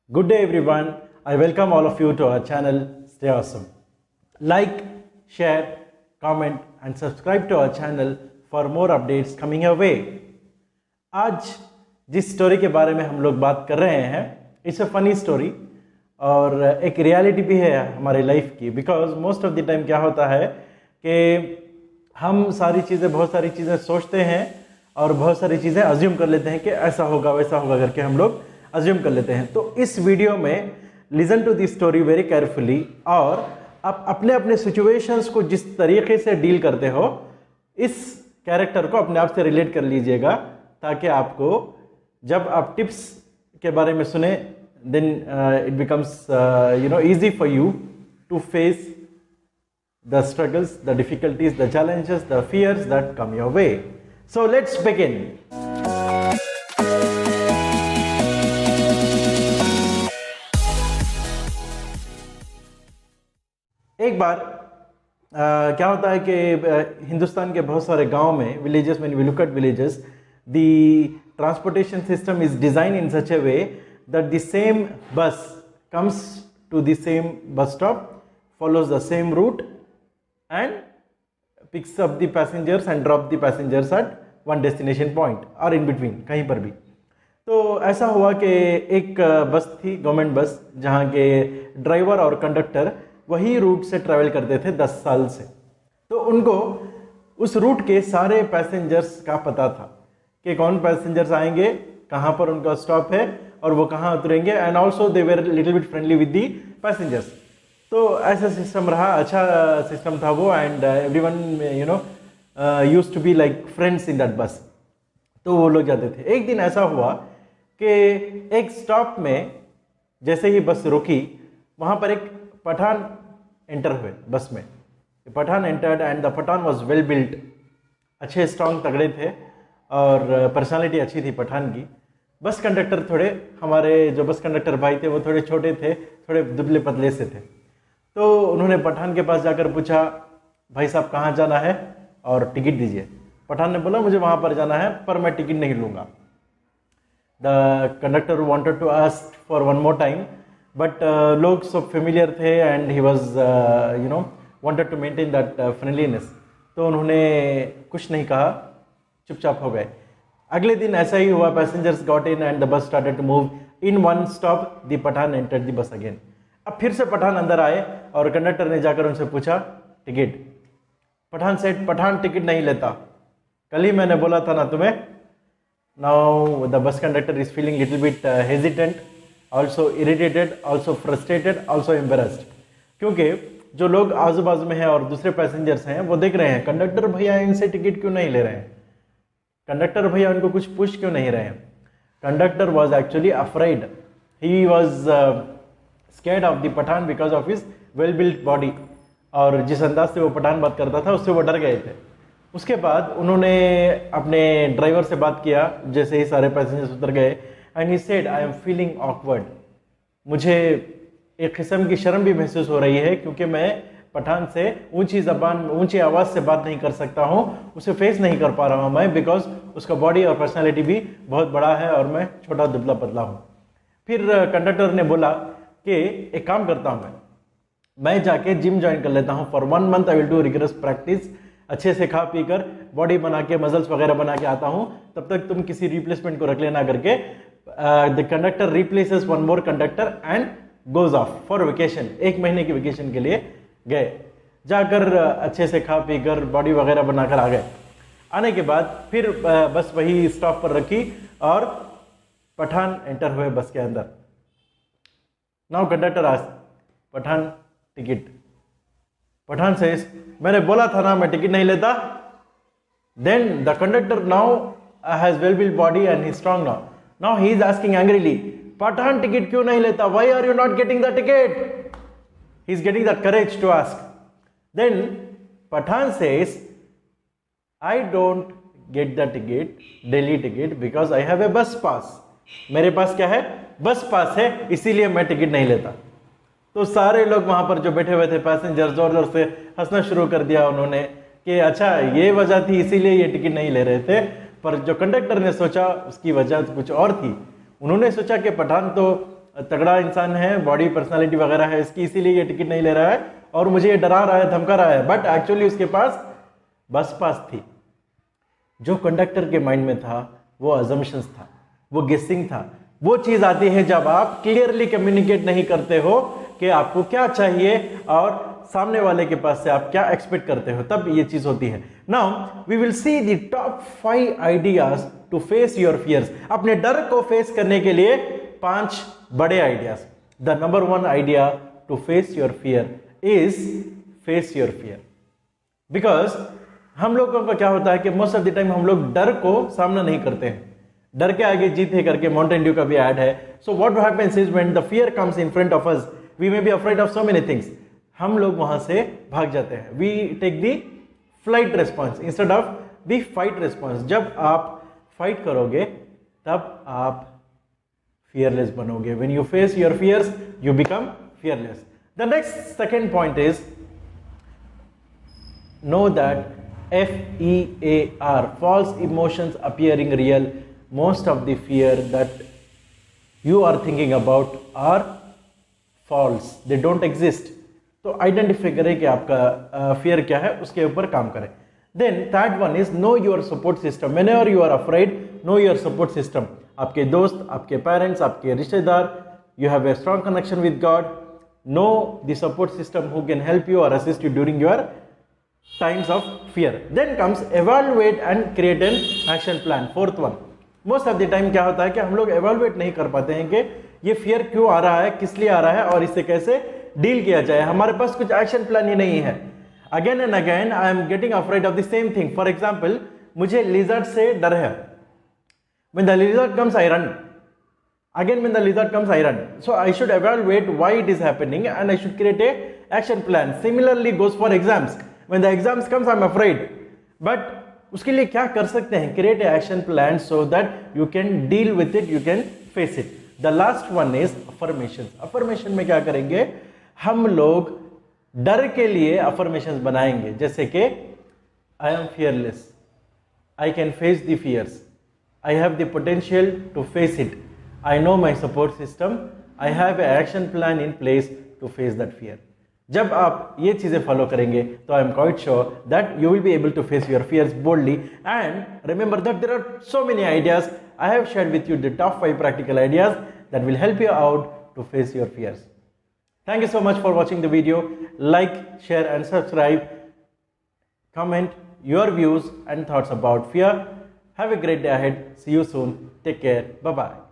Good day, everyone. I welcome all of you to our channel Stay Awesome. Like, share, comment, and subscribe to our channel for more updates coming your way. आज जिस story के बारे में हम लोग बात कर रहे हैं, इट्स अ फनी स्टोरी और एक रियलिटी भी है हमारे लाइफ की। Because most of the time क्या होता है कि हम बहुत सारी चीज़ें सोचते हैं और बहुत सारी चीज़ें अज्यूम कर लेते हैं कि ऐसा होगा वैसा होगा करके हम लोग अज्यूम कर लेते हैं। तो इस वीडियो में listen to the story very carefully और आप अपने अपने सिचुएशंस को जिस तरीके से डील करते हो इस कैरेक्टर को अपने आप से रिलेट कर लीजिएगा, ताकि आपको जब आप टिप्स के बारे में सुने then it becomes easy for you to face the struggles, the difficulties, the challenges, the fears that come your way. So let's begin. एक बार क्या होता है कि हिंदुस्तान के बहुत सारे गांव में विलेजेस में, we look at villages, the transportation system is design in such a way that the same bus comes to the same bus stop, follows the same route and picks up the passengers and drop the passengers at one destination point or in between, कहीं पर भी। तो ऐसा हुआ कि एक बस थी, गवर्नमेंट बस, जहाँ के ड्राइवर और कंडक्टर वही रूट से ट्रैवल करते थे 10 साल से। तो उनको उस रूट के सारे पैसेंजर्स का पता था कि कौन पैसेंजर्स आएंगे, कहाँ पर उनका स्टॉप है और वो कहाँ उतरेंगे, and also they were little bit friendly with the passengers. तो ऐसा सिस्टम रहा, अच्छा सिस्टम था वो, and everyone used to be like friends in that bus. तो वो लोग जाते थे। एक दिन ऐसा हुआ कि एक स्टॉप में जैसे ही बस रुकी, वहाँ पर एक पठान एंटर हुए बस में। Pathan entered and the Pathan was well built, अच्छे स्ट्रांग तगड़े थे और पर्सनालिटी अच्छी थी पठान की। बस कंडक्टर हमारे जो बस कंडक्टर भाई थे वो थोड़े छोटे थे, थोड़े दुबले पतले से थे। तो उन्होंने पठान के पास जाकर पूछा, भाई साहब कहाँ जाना है और टिकट दीजिए। पठान ने बोला मुझे वहाँ पर जाना है पर मैं टिकट नहीं लूँगा। The conductor wanted to ask for one more time, but लोग सब फेमिलियर थे and he was wanted to maintain that friendliness. तो उन्होंने कुछ नहीं कहा, चुपचाप हो गए। अगले दिन ऐसा ही हुआ, passengers got in and the bus started to move in one stop, the Pathan entered the bus again. अब फिर से पठान अंदर आए और कंडक्टर ने जाकर उनसे पूछा ticket. Pathan said, Pathan ticket नहीं लेता, कल ही मैंने बोला था ना तुम्हें। Now the bus conductor is feeling little bit hesitant, also irritated, also frustrated, also embarrassed, क्योंकि जो लोग आजू बाजू में हैं और दूसरे पैसेंजर्स हैं वो देख रहे हैं कंडक्टर भैया इनसे टिकट क्यों नहीं ले रहे हैं, कंडक्टर भैया उनको कुछ पूछ क्यों नहीं रहे हैं। Conductor was actually afraid, he was scared of the Pathan because of his well built body, और जिस अंदाज से वो पठान बात करता था उससे वो डर गए थे। उसके बाद उन्होंने अपने ड्राइवर से बात किया जैसे ही सारे पैसेंजर्स उतर गए, and he said I am feeling awkward, मुझे एक किस्म की शर्म भी महसूस हो रही है क्योंकि मैं पठान से ऊंची आवाज़ से बात नहीं कर सकता हूँ, उसे फेस नहीं कर पा रहा हूँ मैं, बिकॉज उसका बॉडी और पर्सनालिटी भी बहुत बड़ा है और मैं छोटा दुबला पतला हूँ। फिर कंडक्टर ने बोला कि एक काम करता हूँ, मैं जाके जिम ज्वाइन कर लेता हूँ, for 1 month I will do rigorous practice, अच्छे से खा पी कर बॉडी बना के मसल्स वगैरह बना के आता हूँ, तब तक तुम किसी रिप्लेसमेंट को रख लेना करके। The conductor replaces one more conductor and goes off for vacation. 1 महीने की वेकेशन के लिए गए, जाकर अच्छे से खा पी कर बॉडी वगैरह बनाकर आ गए। आने के बाद फिर बस वही स्टॉप पर रखी और पठान एंटर हुए बस के अंदर। Now conductor asked, Pathan ticket. Pathan says, मैंने बोला था ना मैं टिकट नहीं लेता। Then the conductor now has well built body and he strong now he is asking angrily, Pathan ticket क्यों नहीं लेता, why are you not getting the ticket? He is getting the courage to ask. Then Pathan says, I don't get the ticket, daily ticket, because I have a bus पास। मेरे पास क्या है, बस पास है, इसीलिए मैं टिकट नहीं लेता। तो सारे लोग वहां पर जो बैठे हुए थे पैसेंजर जोर जोर से हंसना शुरू कर दिया उन्होंने कि अच्छा ये वजह थी इसीलिए ये टिकट नहीं ले रहे थे। पर जो कंडक्टर ने सोचा उसकी वजह कुछ और थी। उन्होंने सोचा कि पठान तो तगड़ा इंसान है, बॉडी पर्सनालिटी वगैरह है इसकी, इसीलिए ये टिकट नहीं ले रहा है और मुझे ये डरा रहा है, धमका रहा है, बट एक्चुअली उसके पास बस पास थी। जो कंडक्टर के माइंड में था वो अजम्पशंस था, वो गेसिंग था। वो चीज आती है जब आप क्लियरली कम्युनिकेट नहीं करते हो कि आपको क्या चाहिए और सामने वाले के पास से आप क्या एक्सपेक्ट करते हो, तब ये चीज होती है। Now we will see the top 5 ideas to face your fears. अपने डर को फेस करने के लिए 5 बड़े ideas. The number 1 idea to face your fear is face your fear. Because हम लोगों का क्या होता है कि मोस्ट ऑफ द टाइम हम लोग डर को सामना नहीं करते हैं। डर के आगे जीत है करके माउंटेन ड्यू का भी ऐड है। So what happens is when the fear comes in front of us, we may be afraid of so many things. हम लोग वहां से भाग जाते हैं। We take the flight response instead of the fight response. जब आप फाइट करोगे तब आप fearless बनोगे। When you face your fears, you become fearless. The next second point is know that FEAR, false emotions appearing real. Most of the fear that you are thinking about are false. They don't exist. तो identify करें कि आपका fear क्या है, उसके ऊपर काम करें। Then third one is know your support system. Whenever you are afraid, know your support system. आपके दोस्त, आपके पेरेंट्स, आपके रिश्तेदार, you have a strong connection with God. Know the support system who can help you or assist you during your times of fear. Then comes evaluate and create an action plan. Fourth one. Most of the time क्या होता है कि हम लोग evaluate नहीं कर पाते हैं कि ये fear क्यों आ रहा है, किस लिए आ रहा है और इससे कैसे डील किया जाए। हमारे पास कुछ एक्शन प्लान ही नहीं है। Again and again I am getting afraid of the same thing. For example, मुझे lizard से डर है। When the lizard comes, I run. Again, when the lizard comes, I run. So I should evaluate why it is happening and I should create a action plan. Similarly goes for exams. When the exams comes, I'm afraid. But उसके लिए क्या कर सकते हैं? Create a action plan so that you can deal with it, you can face it. The last one is affirmations. Affirmation में क्या करेंगे? हम लोग डर के लिए affirmations बनाएंगे, जैसे कि I am fearless. I can face the fears. I have the potential to face it. I know my support system. I have an action plan in place to face that fear. जब आप ये चीजें follow करेंगे तो I am quite sure that you will be able to face your fears boldly. And remember that there are so many ideas. I have shared with you the top 5 practical ideas that will help you out to face your fears. Thank you so much for watching the video. Like, share and subscribe. Comment your views and thoughts about fear. Have a great day ahead. See you soon. Take care. Bye-bye.